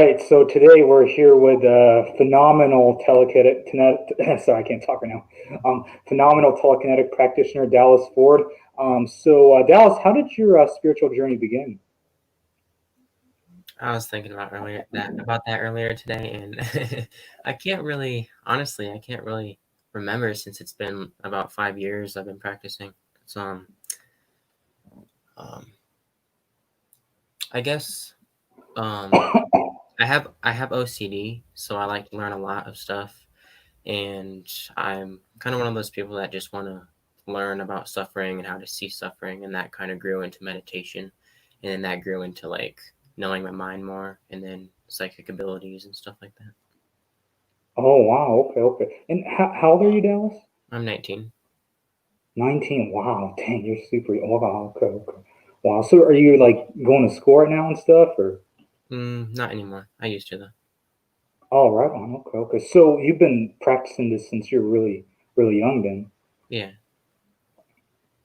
right, so today we're here with phenomenal telekinetic, sorry, I can't talk right now. Phenomenal telekinetic practitioner Dallas Ford. Dallas, how did your spiritual journey begin? I was thinking about that earlier today, and I can't really remember since it's been about 5 years I've been practicing. So I guess I have OCD, so I like to learn a lot of stuff, and I'm kind of one of those people that just want to learn about suffering and how to see suffering, and that kind of grew into meditation, and then that grew into like knowing my mind more, and then psychic abilities and stuff like that. Oh, wow, okay. And how old are you, Dallas? I'm 19. 19, wow, dang, you're super, wow, okay. Wow, so are you like going to school right now and stuff, or? Not anymore. I used to though. Oh, right on, okay. So you've been practicing this since you're really young then? Yeah.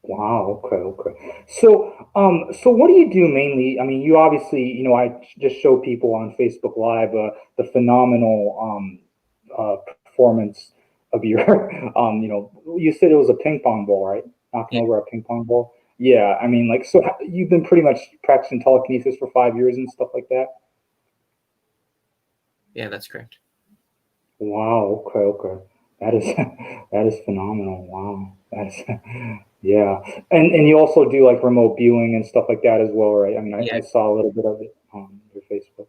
Wow. Okay. So what do you do mainly? I mean, you obviously, I just show people on Facebook Live the phenomenal performance of your, you said it was a ping pong ball, right? Knocking Yeah. over a ping pong ball. Yeah. I mean, like, so you've been pretty much practicing telekinesis for 5 years and stuff like that. Yeah, that's correct. Wow. Okay. That is that is phenomenal. Wow. That's yeah. And you also do like remote viewing and stuff like that as well, right? I mean, Yeah. I saw a little bit of it on your Facebook.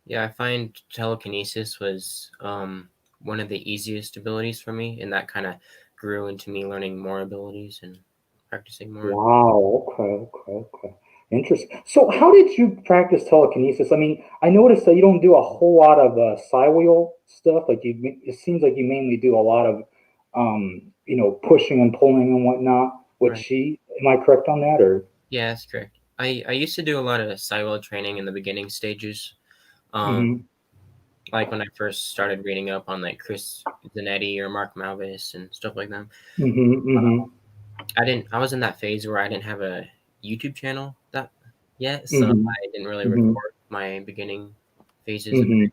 Yeah, I find telekinesis was one of the easiest abilities for me, and that kind of grew into me learning more abilities and practicing more. Wow. Okay. Interesting. So, how did you practice telekinesis? I mean, I noticed that you don't do a whole lot of wheel stuff. Like it seems like you mainly do a lot of, pushing and pulling and whatnot with Right. chi. Am I correct on that, or? Yeah, that's correct. I used to do a lot of Psywell training in the beginning stages. Mm-hmm. Like when I first started reading up on like Chris Zanetti or Mark Malvis and stuff like that. Mm-hmm. I was in that phase where I didn't have a YouTube channel that yet, so Mm-hmm. I didn't really Mm-hmm. record my beginning phases of it. Mm-hmm.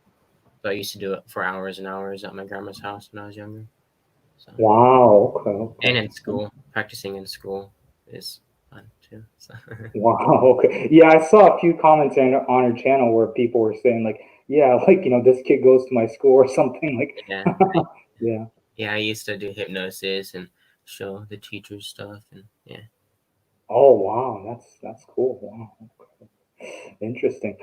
But I used to do it for hours and hours at my grandma's house when I was younger. So Wow. and in Okay. school, practicing in school is fun too. So Wow. Okay. Yeah, I saw a few comments on her channel where people were saying like, yeah, like this kid goes to my school or something yeah, like. Yeah. yeah, I used to do hypnosis and show the teachers stuff, and yeah. Oh wow, that's cool. Wow. Okay. Interesting.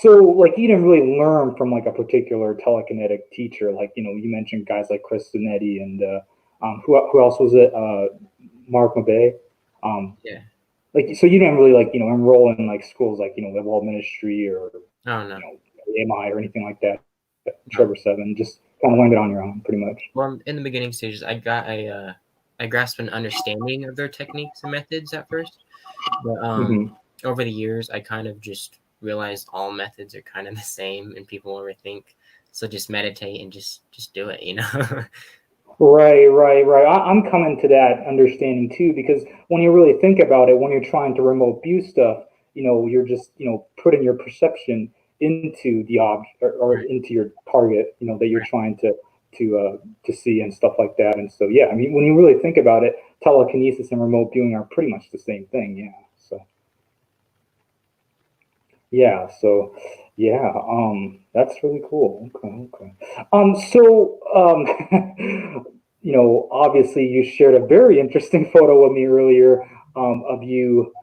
So like you didn't really learn from like a particular telekinetic teacher, like you mentioned guys like Chris Zanetti and who else was it? Mark Mabe. Um, Yeah. like so you didn't really like enroll in like schools like Level Ministry or Oh no. AMI or anything like that. No. Trevor Seven, just kind of learned it on your own, pretty much. Well, in the beginning stages, I grasped an understanding of their techniques and methods at first, but Mm-hmm. over the years, I kind of just realized all methods are kind of the same, and people overthink. So just meditate and just do it, you know. Right. I'm coming to that understanding too, because when you really think about it, when you're trying to remote view stuff, you're just putting your perception into the object or Right. into your target, that you're Right. trying to see and stuff like that. And so yeah, I mean, when you really think about it, telekinesis and remote viewing are pretty much the same thing. Yeah. So yeah, so yeah, that's really cool. Okay. Obviously you shared a very interesting photo with me earlier of you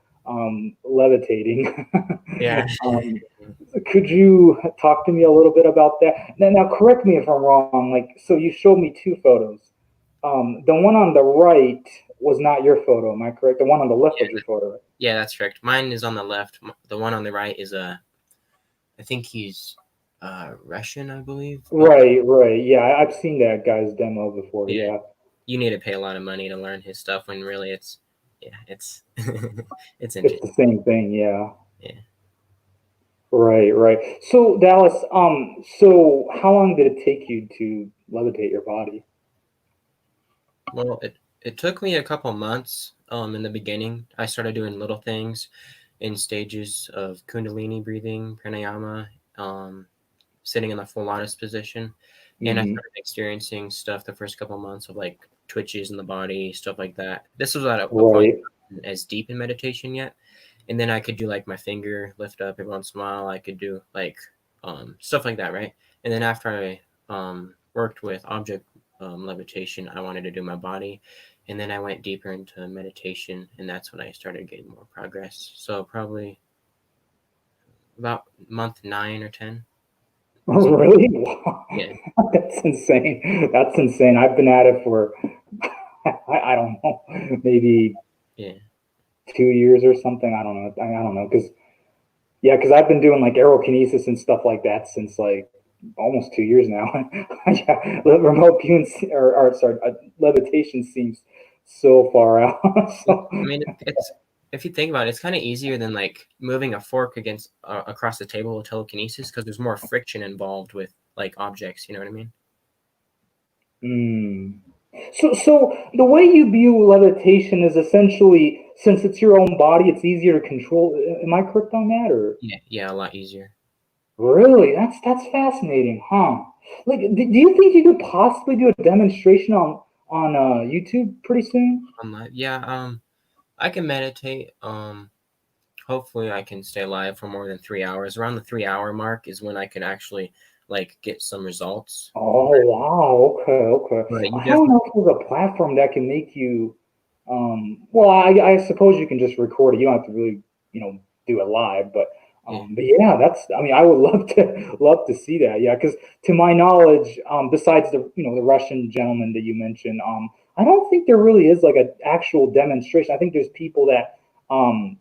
levitating. Yeah. um, could you talk to me a little bit about that? Now, correct me if I'm wrong. Like, so you showed me two photos. The one on the right was not your photo. Am I correct? The one on the left Yeah. was your photo, right? Yeah, that's correct. Mine is on the left. The one on the right is I think he's Russian, I believe. Right. Yeah, I've seen that guy's demo before. Yeah, Yeah, you need to pay a lot of money to learn his stuff when really it's it's it's interesting. the same thing. Yeah. Yeah. Right. So Dallas, so how long did it take you to levitate your body? Well, it took me a couple months. In the beginning, I started doing little things in stages of Kundalini breathing, pranayama, sitting in the full lotus position, and I started experiencing stuff the first couple of months of like twitches in the body, stuff like that. This was at a point Right. as deep in meditation yet, and then I could do like my finger lift up every once in a while. I could do like stuff like that, right? And then after I worked with object levitation, I wanted to do my body, and then I went deeper into meditation, and that's when I started getting more progress. So probably about month 9 or 10. Oh, really? Wow. Yeah, That's insane. That's insane. I've been at it for, I don't know, maybe yeah, 2 years or something. I don't know. I don't know. Because, yeah, because I've been doing like Aerokinesis and stuff like that since like almost 2 years now. Yeah, remote viewing, or sorry, levitation seems so far out. well, So, I mean, it's if you think about it, it's kind of easier than like moving a fork against across the table with telekinesis because there's more friction involved with like objects. You know what I mean? mm. So the way you view levitation is essentially, since it's your own body, it's easier to control. Am I correct on that, or? Yeah, yeah, a lot easier. Really? That's fascinating, huh? Like, do you think you could possibly do a demonstration on YouTube pretty soon? Yeah, I can meditate. Hopefully, I can stay live for more than 3 hours. Around the 3 hour mark is when I can actually like get some results. Oh wow, okay, okay. But you I don't definitely, know if there's a platform that can make you. Well, I suppose you can just record it. You don't have to really, do it live. yeah, But yeah, that's. I mean, I would love to see that. Yeah, because to my knowledge, besides the Russian gentleman that you mentioned, I don't think there really is like an actual demonstration. I think there's people that um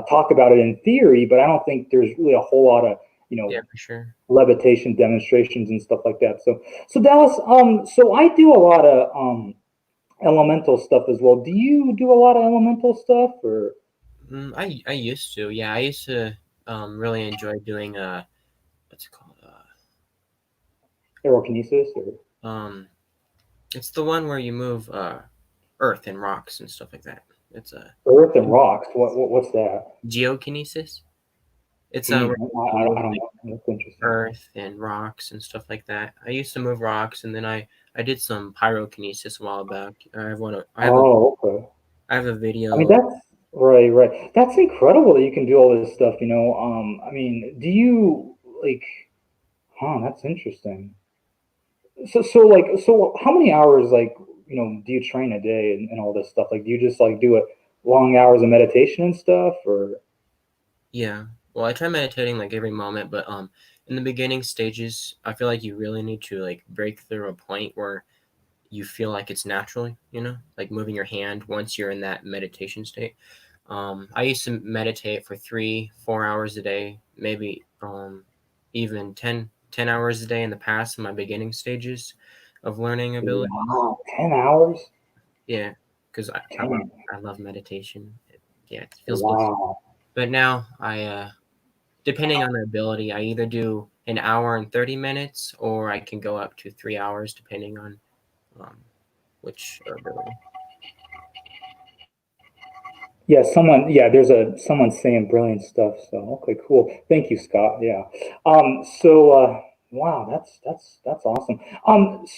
talk about it in theory, but I don't think there's really a whole lot of yeah, for sure. levitation demonstrations and stuff like that. So Dallas, so I do a lot of elemental stuff as well. Do you do a lot of elemental stuff, or I used to, yeah, I used to really enjoy doing what's it called Aerokinesis, or it's the one where you move earth and rocks and stuff like that. It's a earth and rocks? What's that? geokinesis. It's Hmm, where you I move don't like know. That's interesting. earth and rocks and stuff like that. I used to move rocks, and then I did some pyrokinesis a while back. Oh, okay. I have a I mean, video. that's right, right. That's incredible that you can do all this stuff. I mean, do you like? Huh, that's interesting. So how many hours do you train a day and all this stuff? Like, do you just like do it long hours of meditation and stuff, or? Yeah. Well, I try meditating like every moment, but in the beginning stages, I feel like you really need to like break through a point where you feel like it's natural, like moving your hand once you're in that meditation state. I used to meditate for 3, 4 hours a day, maybe even 10 hours a day in the past in my beginning stages of learning abilities. Wow, 10 hours? Yeah, because Damn. I love meditation. Yeah, it feels blissful. Wow. But now depending on the ability, I either do an hour and 30 minutes or I can go up to 3 hours depending on um, which ability. Yeah, there's someone saying brilliant stuff. So okay, cool. Thank you, Scott. Yeah. Wow, that's awesome.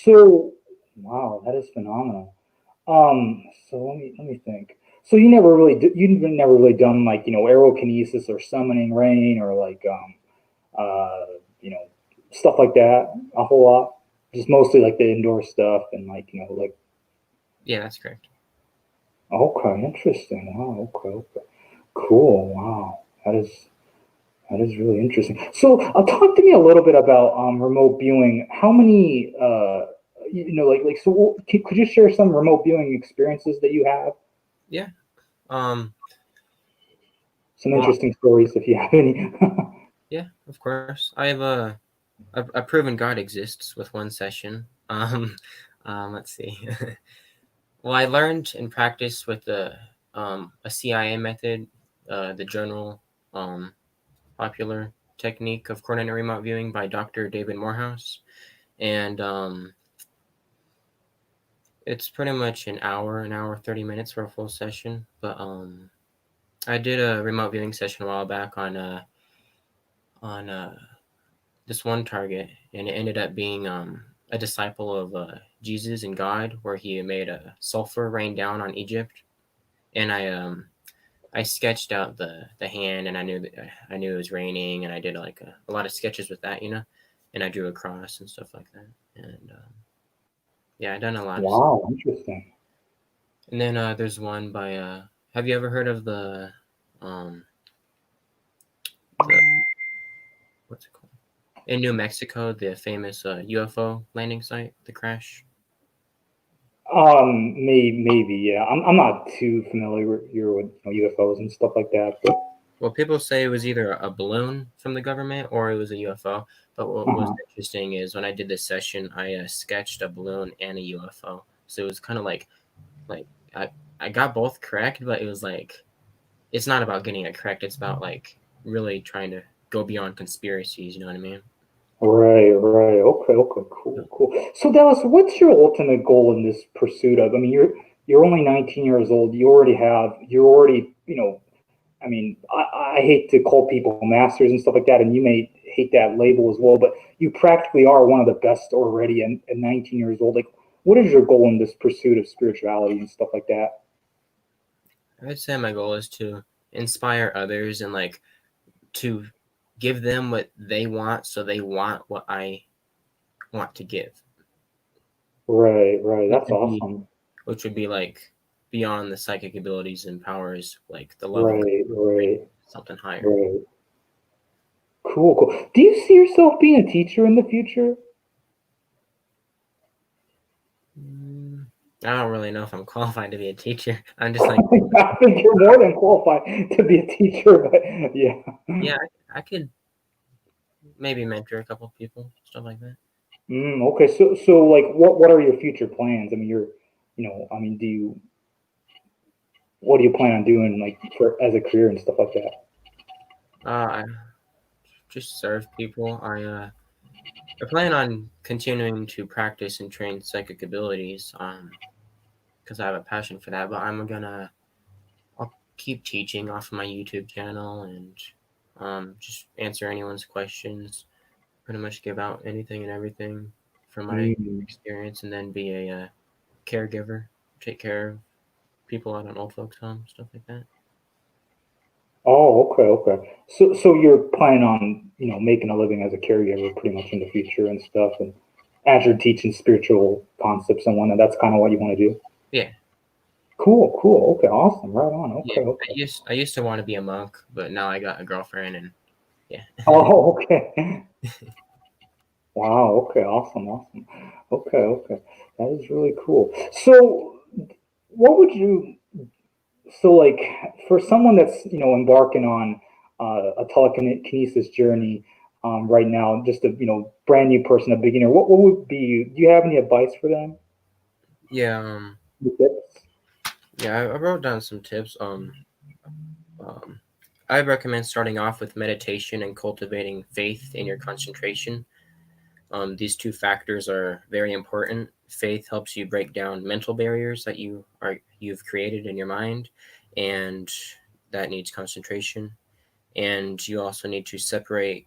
So wow, that is phenomenal. So let me think. So you've never really done like aerokinesis or summoning rain or like uh you know stuff like that a whole lot. Just mostly like the indoor stuff and like like Yeah, that's correct. okay, interesting. Wow, okay, okay. Cool. Wow. That is really interesting. So, talk to me a little bit about remote viewing. How many, so could you share some remote viewing experiences that you have? Yeah. Um, Some well, interesting stories, if you have any. yeah, of course. I have a proven God exists with one session. Let's see. Well, I learned and practiced with a CIA method, the general popular technique of coordinated remote viewing by Dr. David Morehouse, and it's pretty much an hour 30 minutes for a full session. But I did a remote viewing session a while back on on this one target, and it ended up being a disciple of Jesus and God, where he made a sulfur rain down on Egypt, and I sketched out the hand, and I knew it was raining, and I did like a lot of sketches with that, and I drew a cross and stuff like that, and yeah, I done a lot of stuff. Wow, interesting. And then there's one by have you ever heard of um the what's it called in New Mexico, the famous UFO landing site, the crash? Maybe, yeah. I'm not too familiar with UFOs and stuff like that, but Well, people say it was either a balloon from the government or it was a UFO. But what was uh-huh. interesting is when I did this session, I sketched a balloon and a UFO. So it was kind of like I I got both correct, but it was like it's not about getting it correct. It's about like really trying to go beyond conspiracies. You know what I mean? Right, right. Okay, okay, cool, cool. So Dallas, what's your ultimate goal in this pursuit of? I mean, you're only 19 years old. You're already, I mean, I hate to call people masters and stuff like that, and you may hate that label as well, but you practically are one of the best already at 19 years old. Like, what is your goal in this pursuit of spirituality and stuff like that? I'd say my goal is to inspire others and like to give them what they want, so they want what I want to give. Right, right. Which That's would be awesome. which would be like beyond the psychic abilities and powers, like the love of God, Right, right, something higher. right. Cool, cool. Do you see yourself being a teacher in the future? Mm, I don't really know if I'm qualified to be a teacher. I'm just like, I think you're more than qualified to be a teacher, but yeah. yeah, I could maybe mentor a couple people, stuff like that. Okay. So like, what are your future plans? I mean, I mean, what do you plan on doing like for as a career and stuff like that? I just serve people. I plan on continuing to practice and train psychic abilities, because I have a passion for that. But I'll keep teaching off of my YouTube channel and just answer anyone's questions. Pretty much give out anything and everything from my Mm. experience, and then be a caregiver, take care of people out on old folks' home, stuff like that. Oh, okay, okay. So you're planning on making a living as a caregiver pretty much in the future and stuff, and as you're teaching spiritual concepts and whatnot, that's kind of what you want to do. Yeah, Cool, cool. Okay, awesome. Right on. yeah. Okay, okay. I used to want to be a monk, but now I got a girlfriend, and yeah. Oh, okay. Wow. Okay. Awesome. Awesome. Okay. Okay. That is really cool. So, what would you? So, like, for someone that's embarking on a telekinesis journey right now, just a brand new person, a beginner, what would be? Do you have any advice for them? Yeah, Any tips? yeah. I wrote down some tips. Um, I recommend starting off with meditation and cultivating faith in your concentration. These two factors are very important. Faith helps you break down mental barriers that you've created in your mind, and that needs concentration. And you also need to separate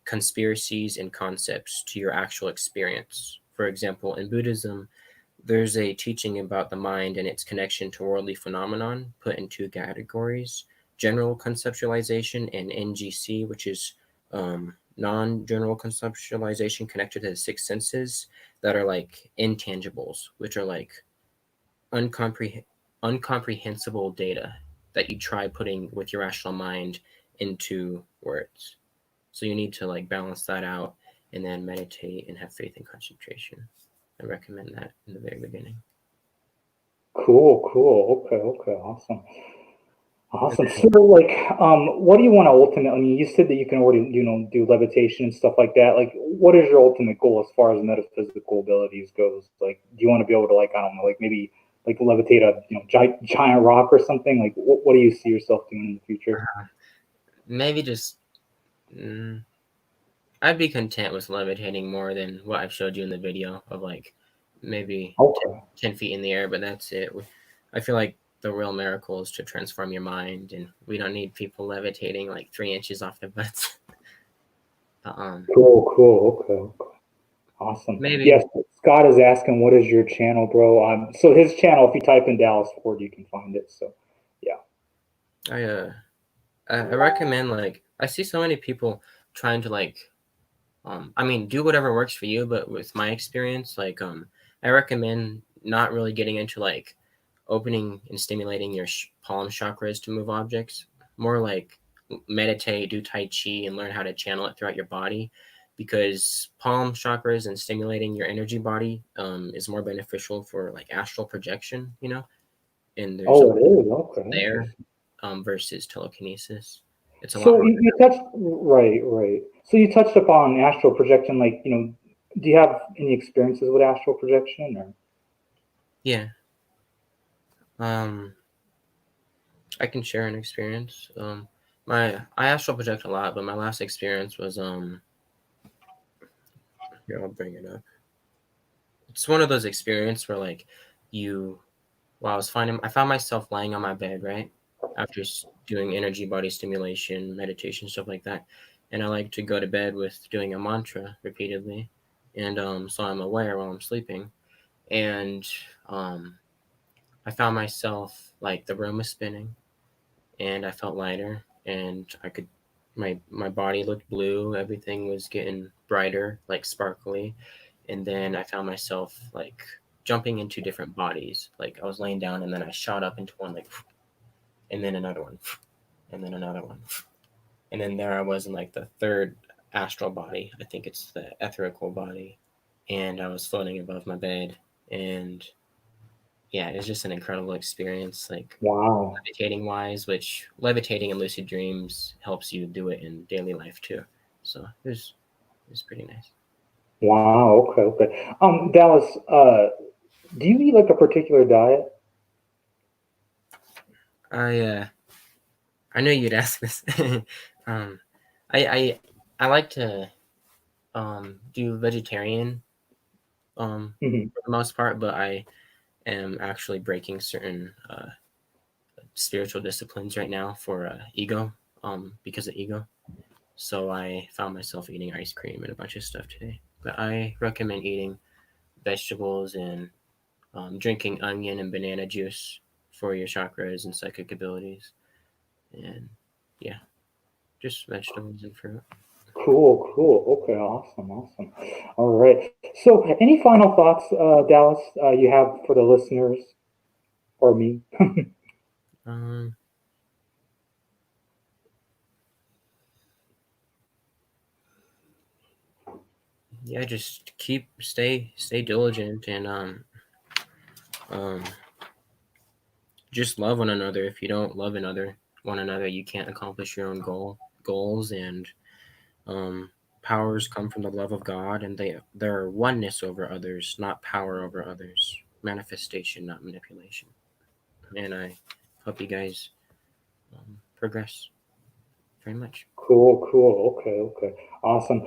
conspiracies and concepts to your actual experience. For example, in Buddhism, there's a teaching about the mind and its connection to worldly phenomenon put in two categories: general conceptualization and NGC, which is non-general conceptualization connected to the six senses, that are like intangibles, which are like uncompre- uncomprehensible data that you try putting with your rational mind into words. So you need to like balance that out and then meditate and have faith and concentration. I recommend that in the very beginning. Cool. Cool. Okay. Okay. Awesome. And Awesome. So, then, like, what do you want to ultimately? I mean, you said that you can already, do levitation and stuff like that. Like, what is your ultimate goal as far as metaphysical abilities goes? Like, do you want to be able to, like, I don't know, like maybe like levitate a, giant rock or something? Like, what do you see yourself doing in the future? maybe just mm, I'd be content with levitating more than what I've showed you in the video of like maybe Okay. 10 feet in the air, but that's it. I feel like the real miracle is to transform your mind, and we don't need people levitating like 3 inches off their butts. Cool. Okay. Awesome. Maybe Yes, Scott is asking, what is your channel, bro? So his channel, if you type in Dallas Ford, you can find it. So, yeah. I recommend, like, I see so many people trying to, like, I mean, do whatever works for you, but with my experience, like, I recommend not really getting into, like, opening and stimulating your palm chakras to move objects. More like meditate, do Tai Chi, and learn how to channel it throughout your body, because palm chakras and stimulating your energy body is more beneficial for, like, astral projection, you know, and there's a Oh, it is. Okay. there Interesting. versus telekinesis. It's a lot So harder. you touched, right. So you touched upon astral projection. Like, do you have any experiences with astral projection or? Yeah. I can share an experience. I astral project a lot, but my last experience was here, I'll bring it up. It's one of those experiences where, like, you while I found myself lying on my bed, right, after doing energy body stimulation, meditation, stuff like that, and I like to go to bed with doing a mantra repeatedly, and so I'm aware while I'm sleeping, and um I found myself, like, the room was spinning, and I felt lighter, and I could my body looked blue, everything was getting brighter, like sparkly, and then I found myself, like, jumping into different bodies. Like, I was laying down and then I shot up into one, like, and then another one, and then another one, and then there I was in, like, the third astral body. I think it's the etherical body, and I was floating above my bed, and yeah, it was just an incredible experience, like, Wow. levitating wise, which levitating in lucid dreams helps you do it in daily life too. So it was pretty nice. Wow. Okay. Dallas, do you eat like a particular diet? I I knew you'd ask this. um, I I I like to do vegetarian Hmm. for the most part, but I am actually breaking certain spiritual disciplines right now for ego, because of ego. So I found myself eating ice cream and a bunch of stuff today. But I recommend eating vegetables and drinking onion and banana juice for your chakras and psychic abilities. And yeah, just vegetables and fruit. Cool. Okay. Awesome. All right. So, any final thoughts, Dallas, you have for the listeners or me? Um, yeah, just stay diligent and um, just love one another. If you don't love one another, you can't accomplish your own goals. And um, powers come from the love of God, and they're oneness over others, not power over others. Manifestation, not manipulation. And I hope you guys progress very much. Cool. Okay. Awesome.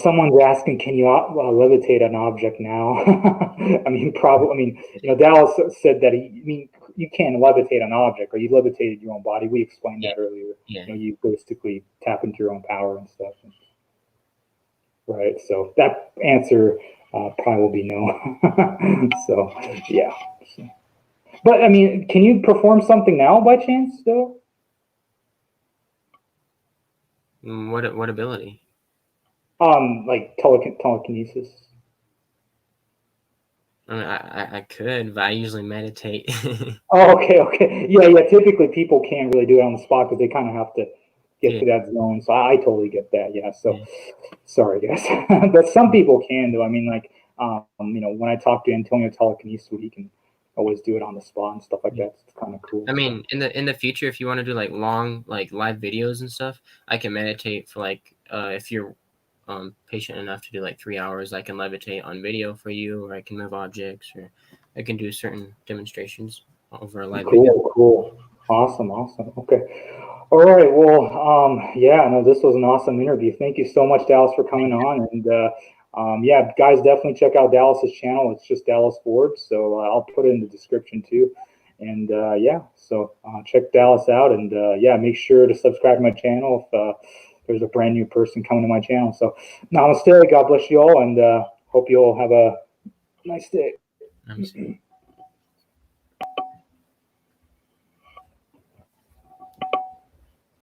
Someone's asking, can you levitate an object now? I mean, probably. I mean, Dallas said that you can levitate an object, or you levitated your own body. We explained Yeah, that earlier. yeah. You basically tap into your own power and stuff, right? So that answer probably will be no. So yeah. But I mean, can you perform something now by chance, though? What ability? Like telekinesis. I mean, I could, but I usually meditate. Oh, okay. Yeah. Typically, people can't really do it on the spot because they kind of have to get Yeah, to that zone. So I totally get that. Yeah. So yeah, sorry, guys, but some people can though. I mean, like, when I talk to Antonio Telekinesis, he can always do it on the spot and stuff like yeah. that. It's kind of cool. I So mean, in the future, if you want to do, like, long, like, live videos and stuff, I can meditate for, like, if you're patient enough to do, like, 3 hours, I can levitate on video for you, or I can move objects, or I can do certain demonstrations over a live video. cool. Awesome. Okay. All right. Well, yeah, no, this was an awesome interview. Thank you so much, Dallas, for coming on. And yeah, guys, definitely check out Dallas's channel. It's just Dallas Ford. So I'll put it in the description too. And yeah, so check Dallas out. And yeah, make sure to subscribe to my channel there's a brand new person coming to my channel. So namaste, God bless you all, and hope you all have a nice day. Namaste.